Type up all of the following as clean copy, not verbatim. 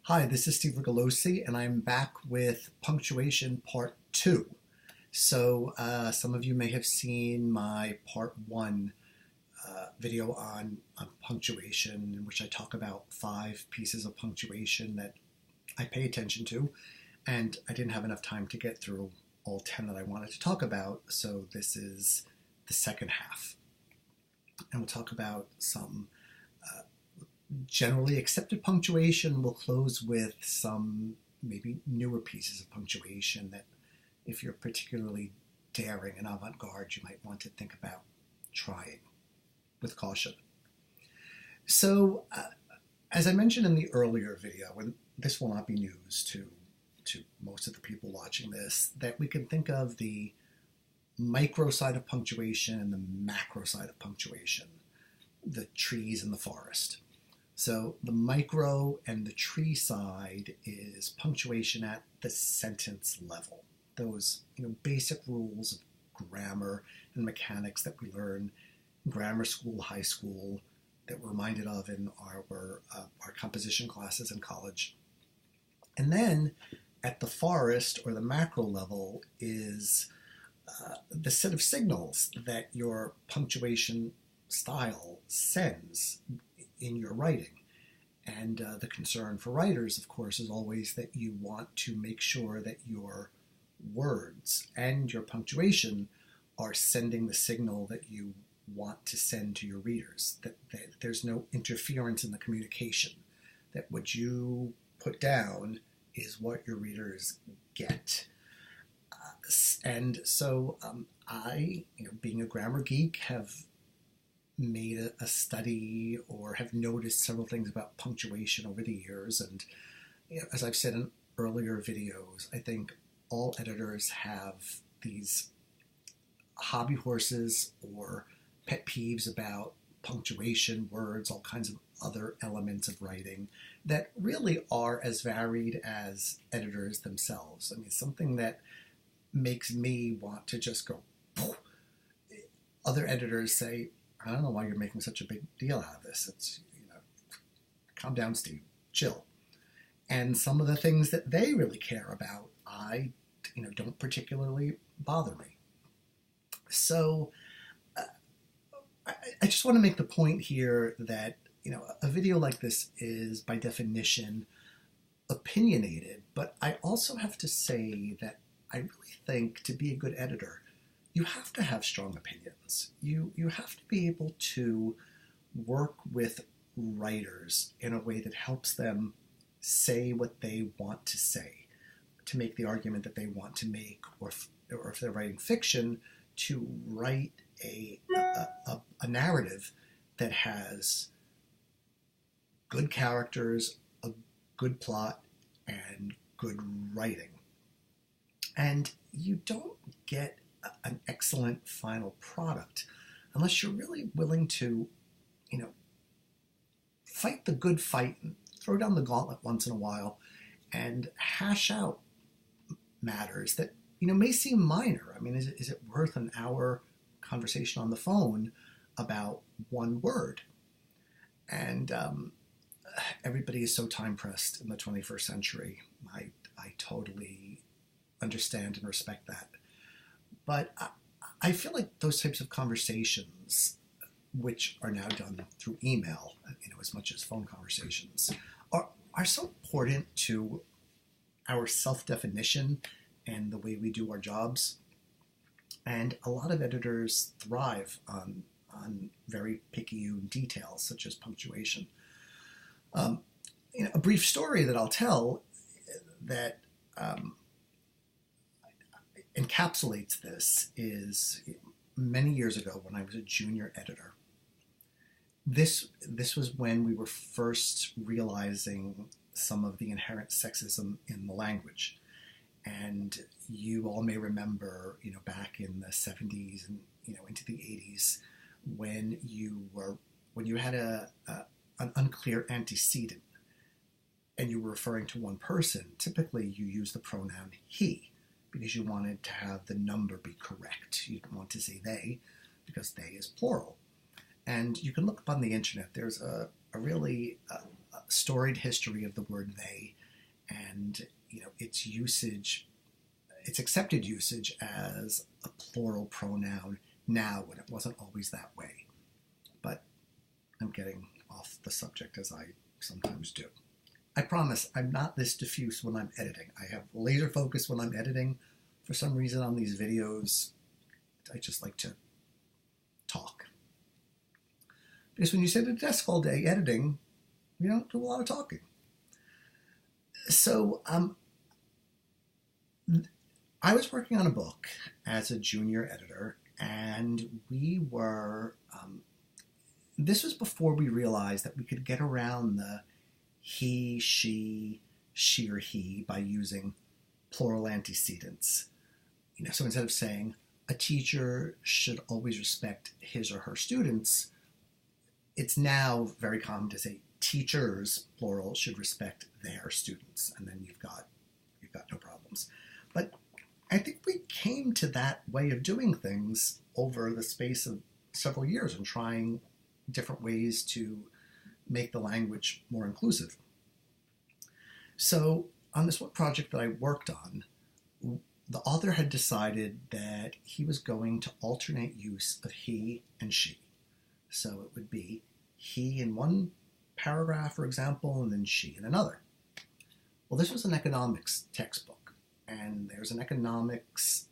Hi, this is Steve Rigolosi, and I'm back with Punctuation Part 2. Some of you may have seen my Part 1 video on punctuation, in which I talk about 5 pieces of punctuation that I pay attention to, and I didn't have enough time to get through all 10 that I wanted to talk about, so this is the second half. And we'll talk about some generally accepted punctuation. We'll close with some maybe newer pieces of punctuation that, if you're particularly daring and avant-garde, you might want to think about trying with caution. So, as I mentioned in the earlier video, and this will not be news to most of the people watching this, that we can think of the micro side of punctuation and the macro side of punctuation, the trees and the forest. So the micro and the tree side is punctuation at the sentence level. Those basic rules of grammar and mechanics that we learn in grammar school, high school, that we're reminded of in our composition classes in college. And then at the forest or the macro level is the set of signals that your punctuation style sends in your writing. And the concern for writers, of course, is always that you want to make sure that your words and your punctuation are sending the signal that you want to send to your readers, that there's no interference in the communication, that what you put down is what your readers get. And so I, being a grammar geek, have made a study or have noticed several things about punctuation over the years. And as I've said in earlier videos, I think all editors have these hobby horses or pet peeves about punctuation, words, all kinds of other elements of writing that really are as varied as editors themselves. I mean, something that makes me want to just go, poof. Other editors say, I don't know why you're making such a big deal out of this. It's, calm down, Steve, chill. And some of the things that they really care about, don't particularly bother me. So I just want to make the point here that, a video like this is by definition opinionated, but I also have to say that I really think to be a good editor, you have to have strong opinions. You have to be able to work with writers in a way that helps them say what they want to say, to make the argument that they want to make, or if they're writing fiction, to write a narrative that has good characters, a good plot, and good writing. And you don't get an excellent final product unless you're really willing to, fight the good fight and throw down the gauntlet once in a while and hash out matters that, may seem minor. I mean, is it worth an hour conversation on the phone about one word? And everybody is so time-pressed in the 21st century. I totally understand and respect that. But I feel like those types of conversations, which are now done through email, as much as phone conversations, are so important to our self-definition and the way we do our jobs. And a lot of editors thrive on very picayune details, such as punctuation. A brief story that I'll tell that encapsulates this is many years ago when I was a junior editor. This was when we were first realizing some of the inherent sexism in the language. And you all may remember, back in the 70s and, into the 80s, when you had an unclear antecedent and you were referring to one person, typically you use the pronoun he, because you wanted to have the number be correct. You didn't want to say they, because they is plural. And you can look up on the internet. There's a really storied history of the word they, and its usage, its accepted usage as a plural pronoun now when it wasn't always that way. But I'm getting off the subject as I sometimes do. I promise I'm not this diffuse when I'm editing. I have laser focus when I'm editing. For some reason on these videos, I just like to talk. Because when you sit at a desk all day editing, you don't do a lot of talking. So I was working on a book as a junior editor, and we were, this was before we realized that we could get around the he, she or he by using plural antecedents. So instead of saying a teacher should always respect his or her students, it's now very common to say teachers, plural, should respect their students, and then you've got no problems. But I think we came to that way of doing things over the space of several years and trying different ways to make the language more inclusive. So on this one project that I worked on, the author had decided that he was going to alternate use of he and she. So it would be he in one paragraph, for example, and then she in another. Well, this was an economics textbook, and there's an economics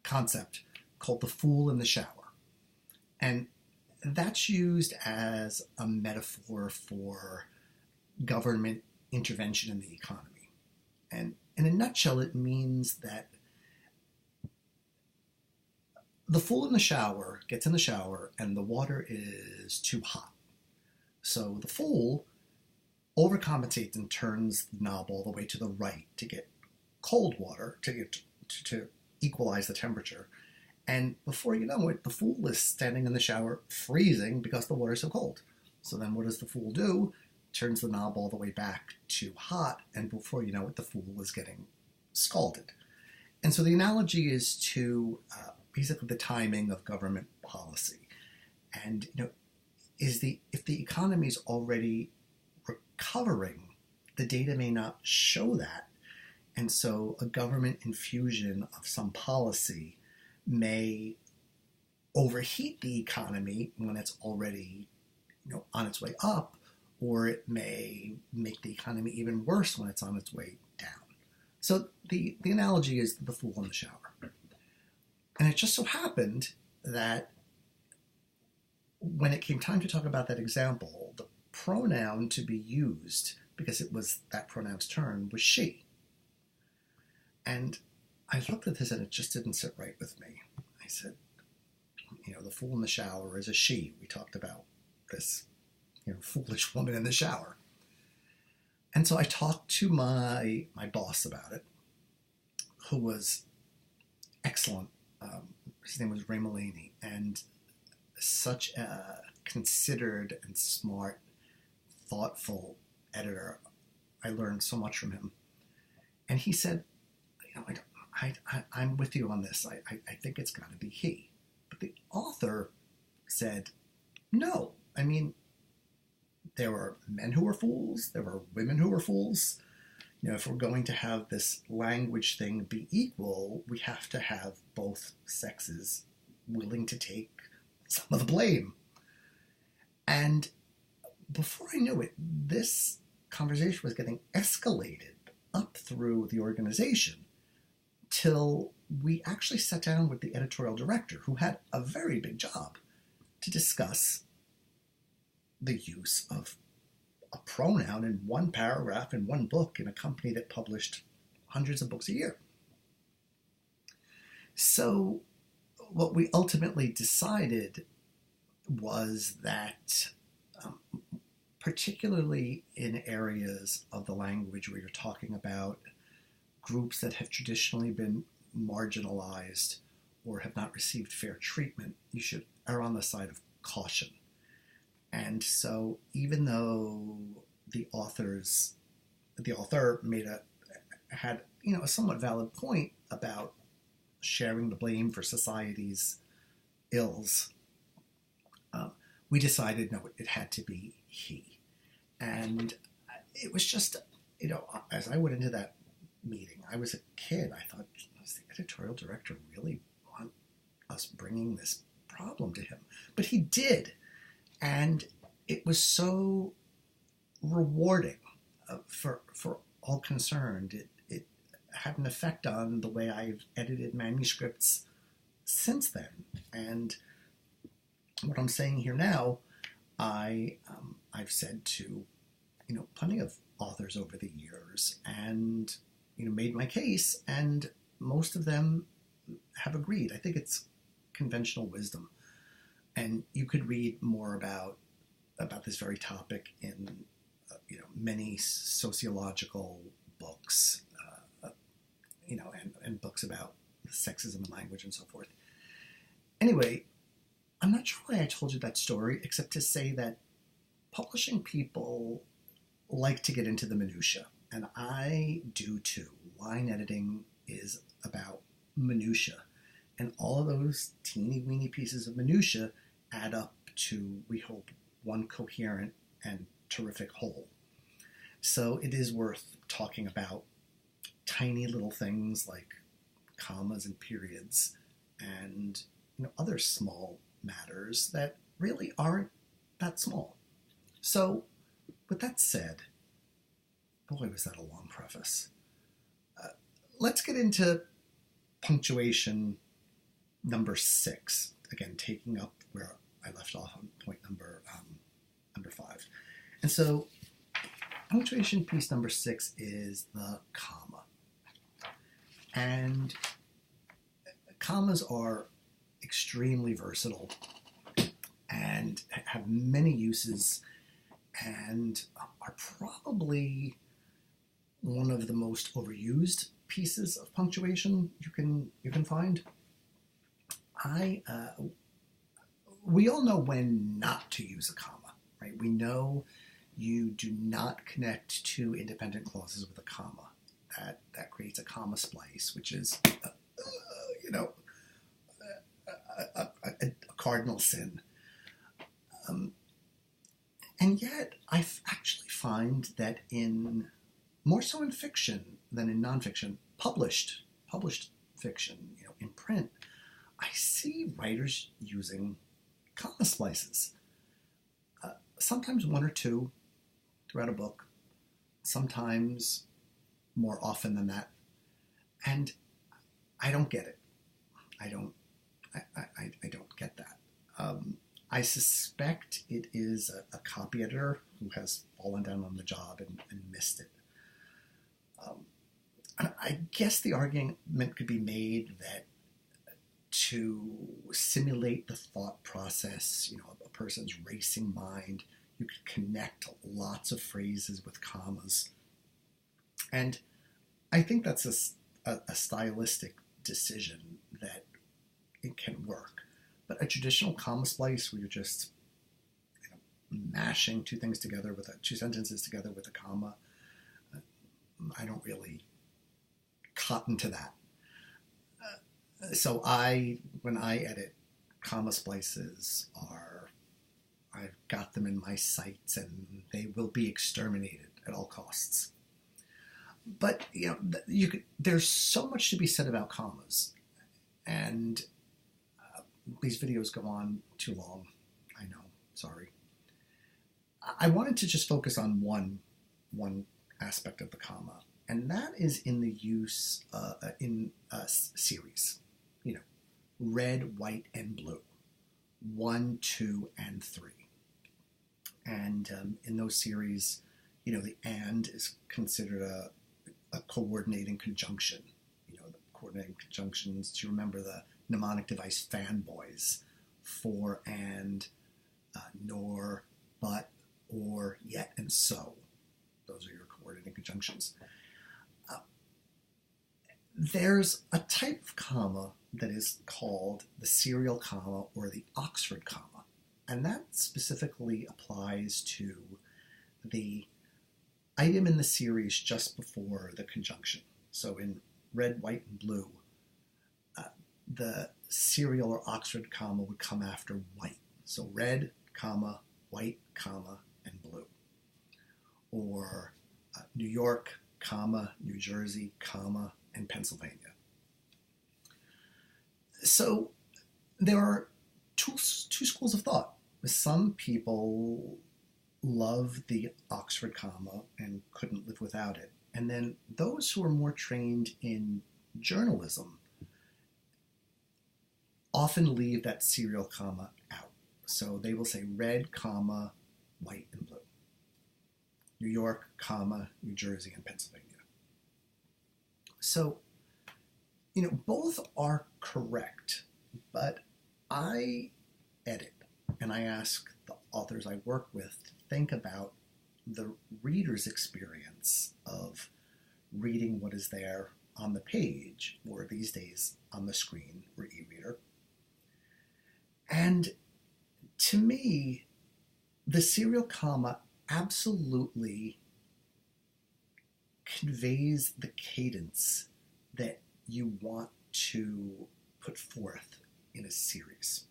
concept called the fool in the shower. And that's used as a metaphor for government intervention in the economy. And in a nutshell, it means that the fool in the shower gets in the shower and the water is too hot. So the fool overcompensates and turns the knob all the way to the right to get cold water, to equalize the temperature. And before you know it, the fool is standing in the shower freezing because the water is so cold. So then what does the fool do? Turns the knob all the way back to hot, and before you know it, the fool is getting scalded. And so the analogy is to basically the timing of government policy. And if the economy is already recovering, the data may not show that. And so a government infusion of some policy may overheat the economy when it's already on its way up, or it may make the economy even worse when it's on its way down. So the analogy is the fool in the shower. And it just so happened that when it came time to talk about that example, the pronoun to be used, because it was that pronoun's turn, was she. And I looked at this and it just didn't sit right with me. I said, the fool in the shower is a she. We talked about this foolish woman in the shower. And so I talked to my boss about it, who was excellent. His name was Ray Mullaney, and such a considered and smart, thoughtful editor. I learned so much from him. And he said, I'm with you on this. I think it's got to be he. But the author said, no. I mean, there were men who were fools. There were women who were fools. If we're going to have this language thing be equal, we have to have both sexes willing to take some of the blame. And before I knew it, this conversation was getting escalated up through the organization till we actually sat down with the editorial director, who had a very big job, to discuss the use of a pronoun in one paragraph in one book in a company that published hundreds of books a year. So what we ultimately decided was that particularly in areas of the language where you're talking about groups that have traditionally been marginalized or have not received fair treatment, you should err on the side of caution. And so even though the author had a somewhat valid point about sharing the blame for society's ills, we decided no, it had to be he. And it was just, as I went into that meeting, I was a kid. I thought, does the editorial director really want us bringing this problem to him? But he did. And it was so rewarding for all concerned. It had an effect on the way I've edited manuscripts since then. And what I'm saying here now, I've said to plenty of authors over the years, and made my case, and most of them have agreed. I think it's conventional wisdom, and you could read more about this very topic in many sociological books, and books about sexism in language and so forth. Anyway, I'm not sure why I told you that story, except to say that publishing people like to get into the minutia, and I do too. Line editing is about minutia, and all of those teeny weeny pieces of minutia add up to, we hope, one coherent and terrific whole. So it is worth talking about tiny little things like commas and periods, and other small matters that really aren't that small. So, with that said, boy, was that a long preface. Let's get into punctuation number 6. Again, taking up where I left off on point number 5. And so, punctuation piece number 6 is the comma. And commas are extremely versatile and have many uses, and are probably one of the most overused pieces of punctuation you can find. We all know when not to use a comma, right? We know you do not connect two independent clauses with a comma. That creates a comma splice, which is a cardinal sin. And yet, I actually find that more so in fiction than in nonfiction, published fiction, in print, I see writers using comma splices. Sometimes one or two throughout a book, sometimes more often than that. And I don't get it. I don't get that. I suspect it is a copy editor who has fallen down on the job and missed it. I guess the argument could be made that to simulate the thought process, a person's racing mind, you could connect lots of phrases with commas. And I think that's a stylistic decision that it can work. But a traditional comma splice where you're just mashing two sentences together with a comma, I don't really cotton to that. So when I edit, comma splices I've got them in my sights, and they will be exterminated at all costs. But there's so much to be said about commas, and these videos go on too long. I know, sorry. I wanted to just focus on one aspect of the comma, and that is in the use in series. Red, white, and blue. 1, 2, and 3. And in those series, the and is considered a coordinating conjunction. The coordinating conjunctions, do you remember the mnemonic device fanboys? For, and, nor, but, or, yet, and so. Those are your coordinating conjunctions. There's a type of comma that is called the serial comma or the Oxford comma, and that specifically applies to the item in the series just before the conjunction. So in red, white, and blue, the serial or Oxford comma would come after white. So red, comma, white, comma, and blue. or New York, comma, New Jersey, comma, and Pennsylvania. So there are two schools of thought. Some people love the Oxford comma and couldn't live without it. And then those who are more trained in journalism often leave that serial comma out. So they will say red, comma, white, and blue. New York, comma, New Jersey, and Pennsylvania. So, both are correct, but I edit and I ask the authors I work with to think about the reader's experience of reading what is there on the page, or these days on the screen or e-reader. And to me, the serial comma absolutely conveys the cadence that you want to put forth in a series.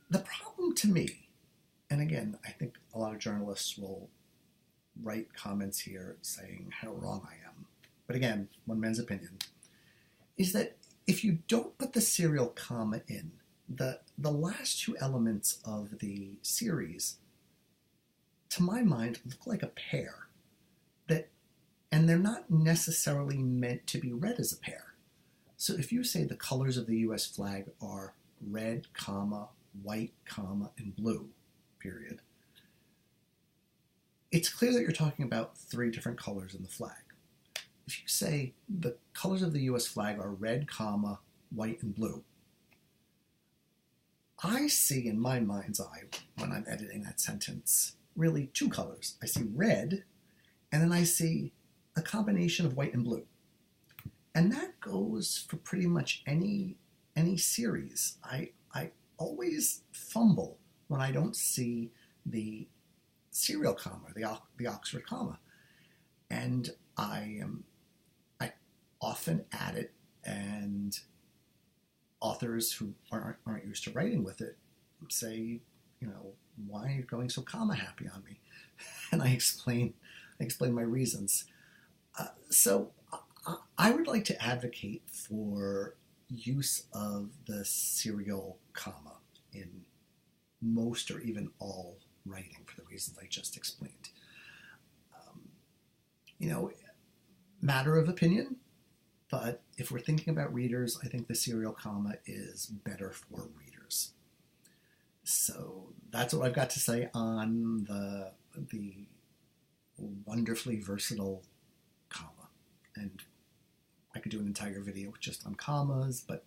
The problem to me, and again, I think a lot of journalists will write comments here saying how wrong I am, but again, one man's opinion, is that if you don't put the serial comma in, the last two elements of the series, to my mind, look like a pair, and they're not necessarily meant to be read as a pair. So if you say the colors of the U.S. flag are red, comma, white, comma, and blue, period, it's clear that you're talking about three different colors in the flag. If you say the colors of the U.S. flag are red, comma, white, and blue, I see in my mind's eye, when I'm editing that sentence, really two colors. I see red, and then I see a combination of white and blue. And that goes for pretty much any series. I always fumble when I don't see the serial comma, the Oxford comma. And I often add it, and authors who aren't used to writing with it say, why are you going so comma happy on me? And I explain my reasons. So I would like to advocate for use of the serial comma in most or even all writing for the reasons I just explained. Matter of opinion, but if we're thinking about readers, I think the serial comma is better for readers. So that's what I've got to say on the wonderfully versatile comma. And I could do an entire video just on commas, but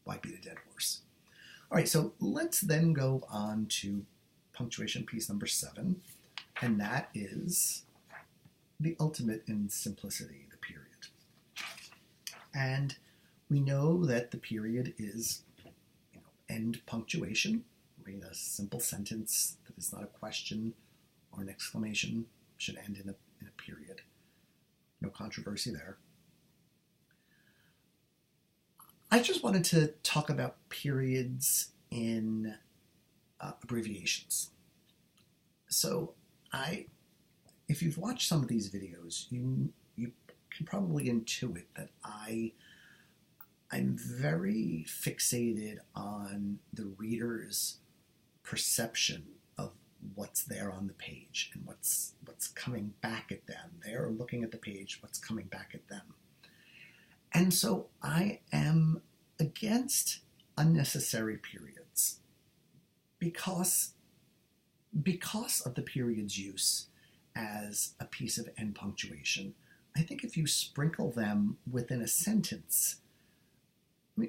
why beat a dead horse? All right, so let's then go on to punctuation piece number 7, and that is the ultimate in simplicity, the period. And we know that the period is end punctuation. Read a simple sentence that is not a question or an exclamation should end in a period. No controversy there. I just wanted to talk about periods in abbreviations. So if you've watched some of these videos, you can probably intuit that I'm very fixated on the reader's perception of what's there on the page and what's coming back at them. They're looking at the page, what's coming back at them. And so I am against unnecessary periods because of the period's use as a piece of end punctuation. I think if you sprinkle them within a sentence,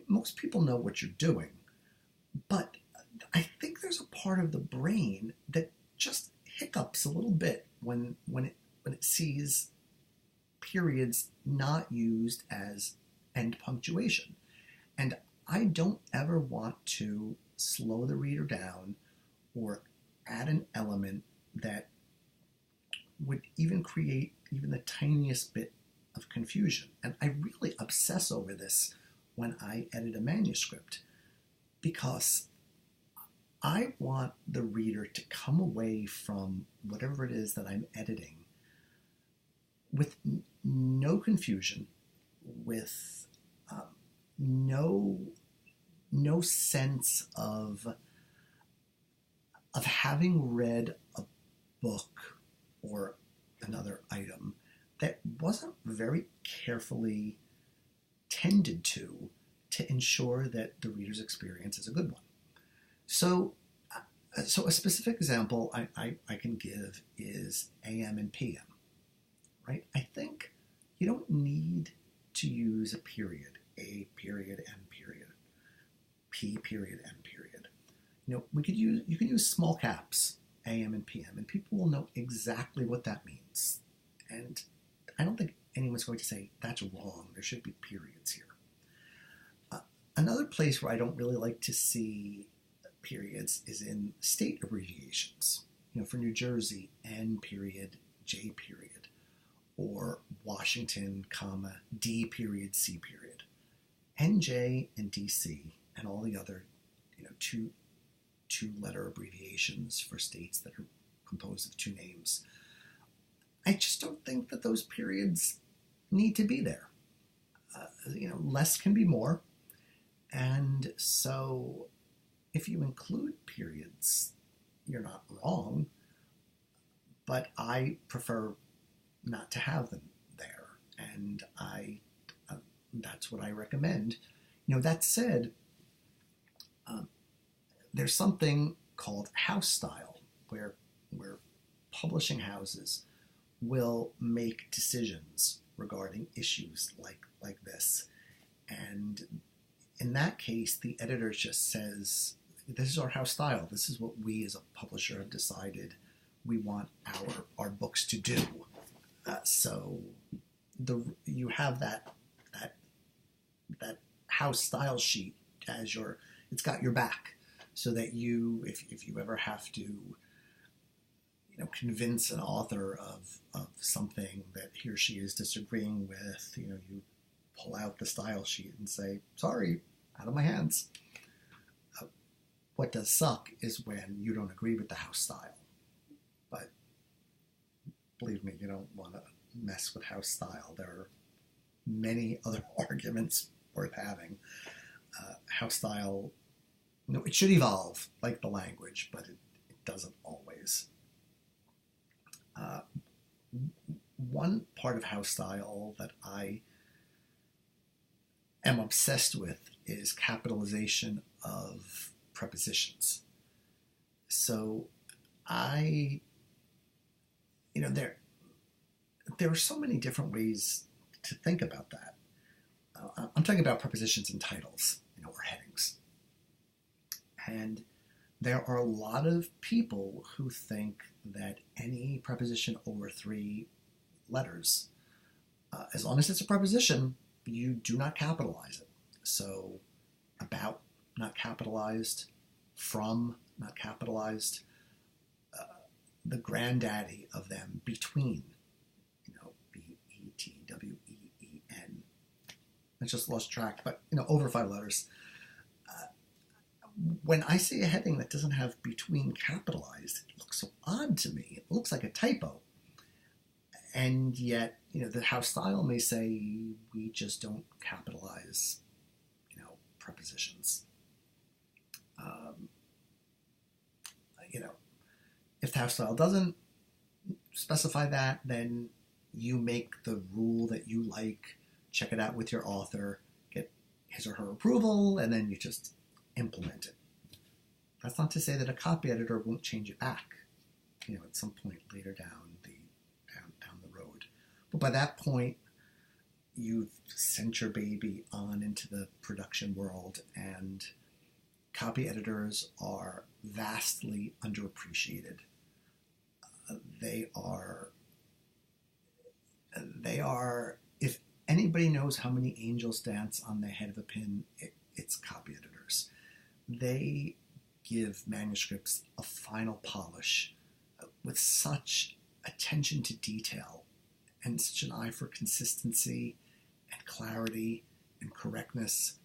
most people know what you're doing, but I think there's a part of the brain that just hiccups a little bit when it sees periods not used as end punctuation. And I don't ever want to slow the reader down or add an element that would even create even the tiniest bit of confusion. And I really obsess over this when I edit a manuscript, because I want the reader to come away from whatever it is that I'm editing with no confusion, with no sense of having read a book or another item that wasn't very carefully tended to ensure that the reader's experience is a good one. So a specific example I can give is AM and PM, right? I think you don't need to use a period, A period, M period, P period, M period. You can use small caps, AM and PM, and people will know exactly what that means. And I don't think anyone's going to say that's wrong. There should be periods here. Another place where I don't really like to see periods is in state abbreviations. For New Jersey, N period, J period, or Washington, comma, D period, C period. NJ and DC and all the other, two-letter abbreviations for states that are composed of two names. I just don't think that those periods need to be there. Less can be more. And so if you include periods, you're not wrong, but I prefer not to have them there. And that's what I recommend. That said, there's something called house style, where publishing houses will make decisions regarding issues like this. And in that case, the editor just says, this is our house style. This is what we as a publisher have decided we want our books to do. So you have that house style sheet as it's got your back, so that if you ever have to convince an author of something that he or she is disagreeing with, you pull out the style sheet and say, sorry, out of my hands. What does suck is when you don't agree with the house style. But believe me, you don't want to mess with house style. There are many other arguments worth having. House style, it should evolve like the language, but it doesn't always. One part of house style that I am obsessed with is capitalization of prepositions. So there are so many different ways to think about that. I'm talking about prepositions in titles, or headings. And there are a lot of people who think that any preposition over 3 letters, as long as it's a preposition, you do not capitalize it. So about, not capitalized. From, not capitalized. The granddaddy of them, between, B-E-T-W-E-E-N. I just lost track, but, over 5 letters. When I see a heading that doesn't have between capitalized, it looks so odd to me. It looks like a typo. And yet, the house style may say we just don't capitalize, prepositions. If the house style doesn't specify that, then you make the rule that you like, check it out with your author, get his or her approval, and then you just implement it. That's not to say that a copy editor won't change it back, at some point later down the road. But by that point, you've sent your baby on into the production world, and copy editors are vastly underappreciated. They are, if anybody knows how many angels dance on the head of a pin, it's copy editors. They give manuscripts a final polish with such attention to detail and such an eye for consistency and clarity and correctness.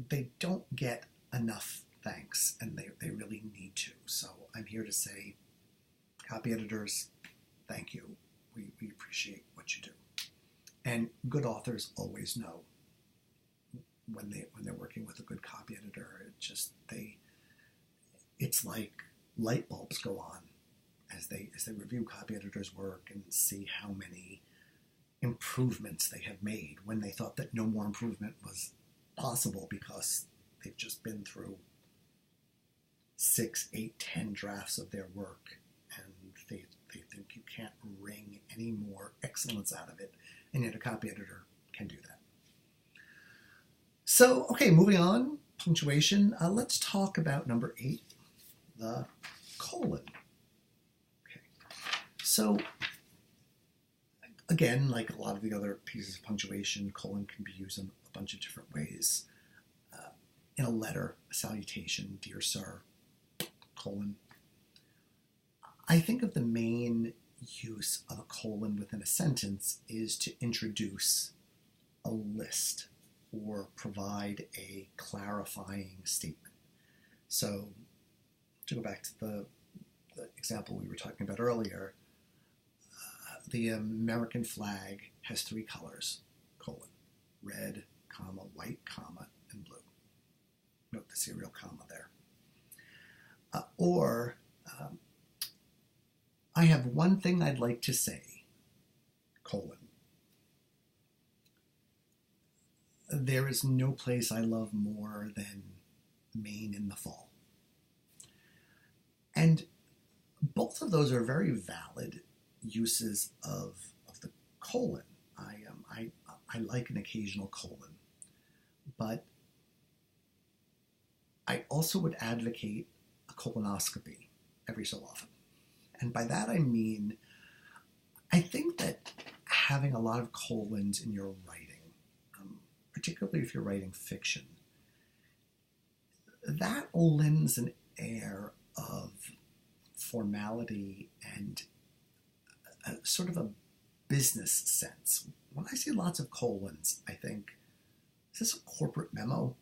They don't get enough thanks, and they really need to. So I'm here to say, copy editors, thank you. We appreciate what you do. And good authors always know when they're working with a good copy editor. It's like light bulbs go on as they review copy editors' work and see how many improvements they have made when they thought that no more improvement was possible because they've just been through 6, 8, 10 drafts of their work, and they think you can't wring any more excellence out of it, and yet a copy editor can do that. So, okay, moving on, punctuation. Let's talk about number 8, the colon. Okay, so again, like a lot of the other pieces of punctuation, colon can be used in a bunch of different ways. In a letter, a salutation, dear sir, colon. I think of the main use of a colon within a sentence is to introduce a list or provide a clarifying statement. So to go back to the example we were talking about earlier, the American flag has 3 colors, colon, red, comma, white, comma, and blue. Note the serial comma there. I have one thing I'd like to say, colon. There is no place I love more than Maine in the fall. And both of those are very valid uses of the colon. I like an occasional colon, but I also would advocate a colonoscopy every so often. And by that I mean, I think that having a lot of colons in your writing, particularly if you're writing fiction, that lends an air of formality and sort of a business sense. When I see lots of colons, I think, is this a corporate memo,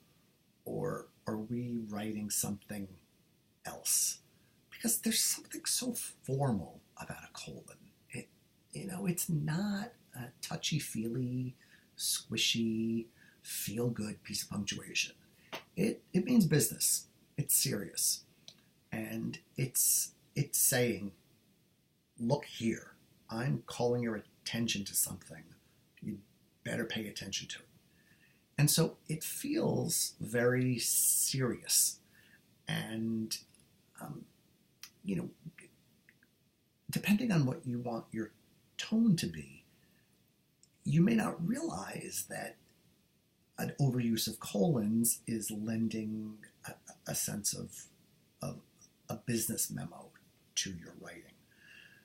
or are we writing something else? Because there's something so formal about a colon. It's not a touchy-feely, squishy, feel-good piece of punctuation. It means business. It's serious. And it's saying, look here, I'm calling your attention to something. You better pay attention to it. And so it feels very serious. And, depending on what you want your tone to be, you may not realize that an overuse of colons is lending a sense of a business memo to your writing.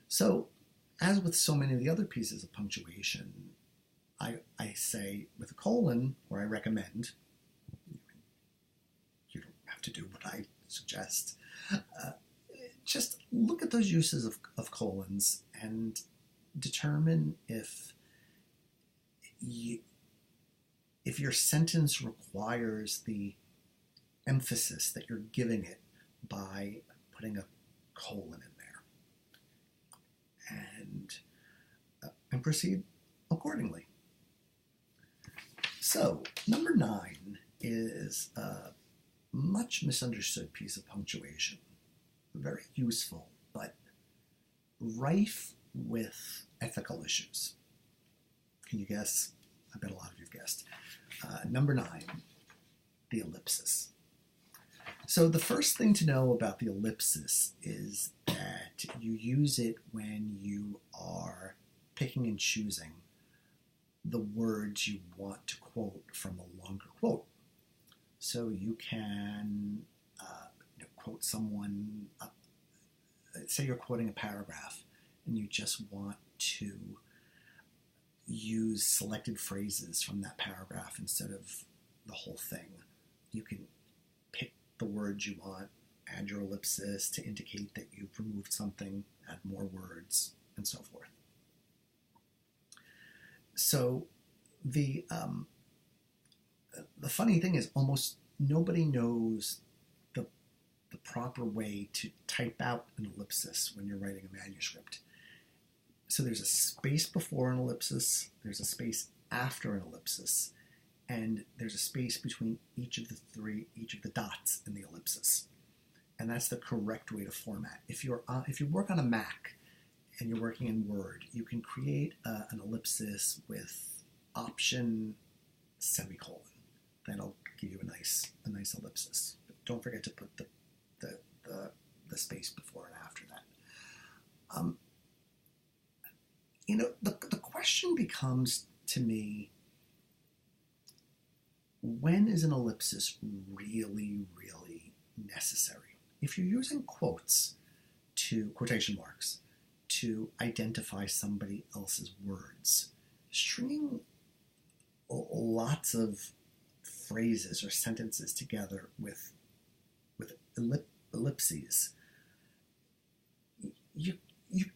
So, as with so many of the other pieces of punctuation, I say with a colon, or I recommend, you don't have to do what I suggest, just look at those uses of colons and determine if your sentence requires the emphasis that you're giving it by putting a colon in there, and proceed accordingly. So, number 9 is a much misunderstood piece of punctuation. Very useful, but rife with ethical issues. Can you guess? I bet a lot of you've guessed. Number 9, the ellipsis. So the first thing to know about the ellipsis is that you use it when you are picking and choosing the words you want to quote from a longer quote. So you can quote someone, say you're quoting a paragraph and you just want to use selected phrases from that paragraph instead of the whole thing. You can pick the words you want, add your ellipsis to indicate that you've removed something, add more words, and so forth. So the funny thing is almost nobody knows the proper way to type out an ellipsis when you're writing a manuscript. So there's a space before an ellipsis, there's a space after an ellipsis, and there's a space between each of the dots in the ellipsis. And that's the correct way to format. If you work on a Mac and you're working in Word, you can create an ellipsis with option semicolon. That'll give you a nice ellipsis. But don't forget to put the space before and after that. The question becomes to me, when is an ellipsis really, really necessary? If you're using quotation marks, to identify somebody else's words, stringing lots of phrases or sentences together with ellipses, you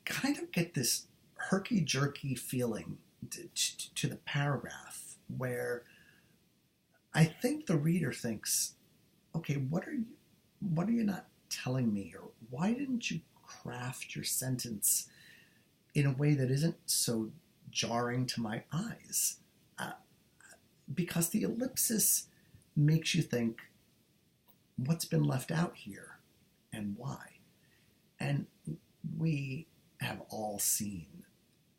kind of get this herky-jerky feeling to the paragraph where I think the reader thinks, okay, what are you not telling me? Or why didn't you craft your sentence in a way that isn't so jarring to my eyes? Because the ellipsis makes you think, what's been left out here and why? And we have all seen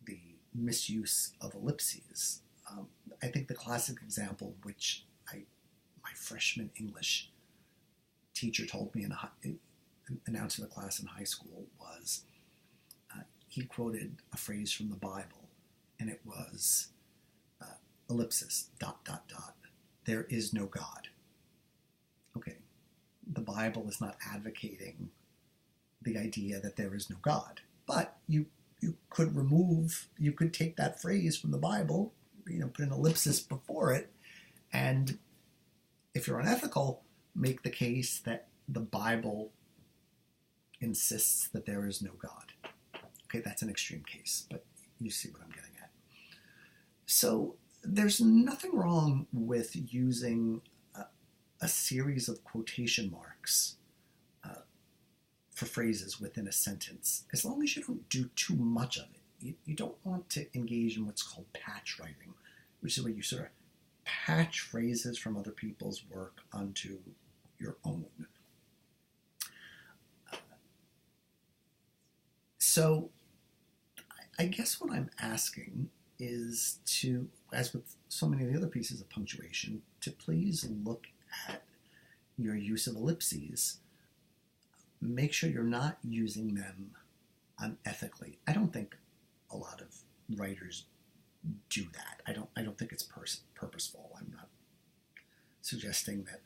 the misuse of ellipses. I think the classic example, which my freshman English teacher told me announced in the class in high school, was he quoted a phrase from the Bible, and it was ellipsis, ... There is no God. Okay, the Bible is not advocating the idea that there is no God, but you could take that phrase from the Bible, put an ellipsis before it, and if you're unethical, make the case that the Bible insists that there is no God. Okay, that's an extreme case, but you see what I'm getting at. So there's nothing wrong with using a series of quotation marks for phrases within a sentence, as long as you don't do too much of it. You don't want to engage in what's called patch writing, which is where you sort of patch phrases from other people's work onto your own. So I guess what I'm asking is to, as with so many of the other pieces of punctuation, to please look at your use of ellipses. Make sure you're not using them unethically. I don't think a lot of writers do that. I don't think it's purposeful. I'm not suggesting that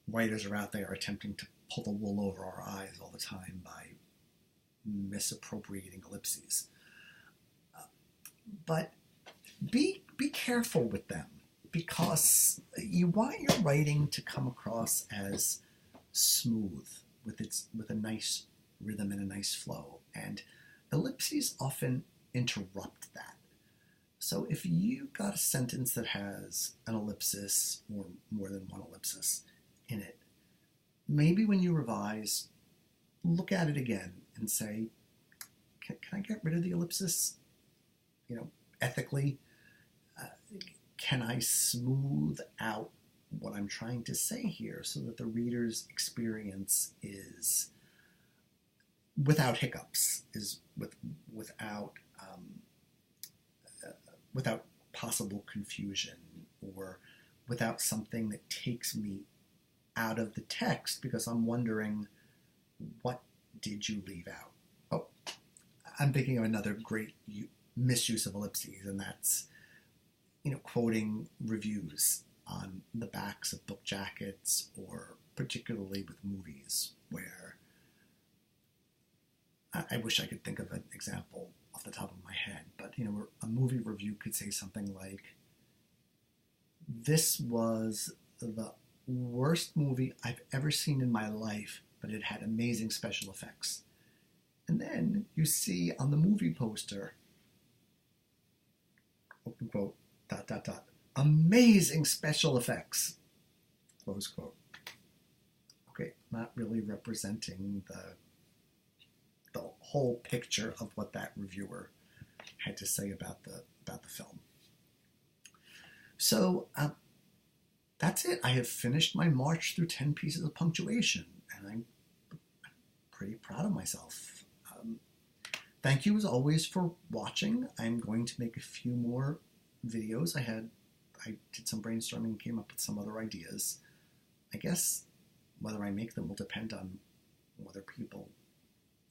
writers are out there attempting to pull the wool over our eyes all the time by misappropriating ellipses. But be careful with them, because you want your writing to come across as smooth, with a nice rhythm and a nice flow, and ellipses often interrupt that. So if you got a sentence that has an ellipsis or more than one ellipsis in it, maybe when you revise, look at it again and say, can I get rid of the ellipsis? Ethically, can I smooth out what I'm trying to say here so that the reader's experience is without hiccups, is without possible confusion, or without something that takes me out of the text because I'm wondering, what did you leave out? Oh, I'm thinking of another great misuse of ellipses, and that's quoting reviews on the backs of book jackets, or particularly with movies, where I wish I could think of an example off the top of my head, but where a movie review could say something like, "This was the worst movie I've ever seen in my life, but it had amazing special effects." And then you see on the movie poster, open quote, ... amazing special effects, close quote. okay, not really representing the whole picture of what that reviewer had to say about the film. So that's it. I have finished my march through 10 pieces of punctuation, and I'm pretty proud of myself. Thank you as always for watching. I'm going to make a few more videos. I did some brainstorming and came up with some other ideas. I guess whether I make them will depend on whether people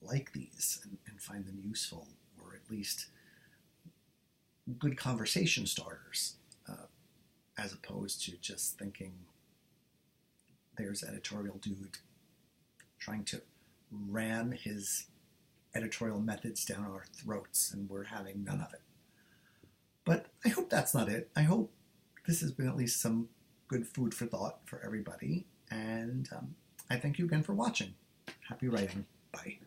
like these and find them useful, or at least good conversation starters, as opposed to just thinking there's editorial dude trying to ram his editorial methods down our throats and we're having none of it. But I hope that's not it. I hope this has been at least some good food for thought for everybody. And I thank you again for watching. Happy writing. Bye.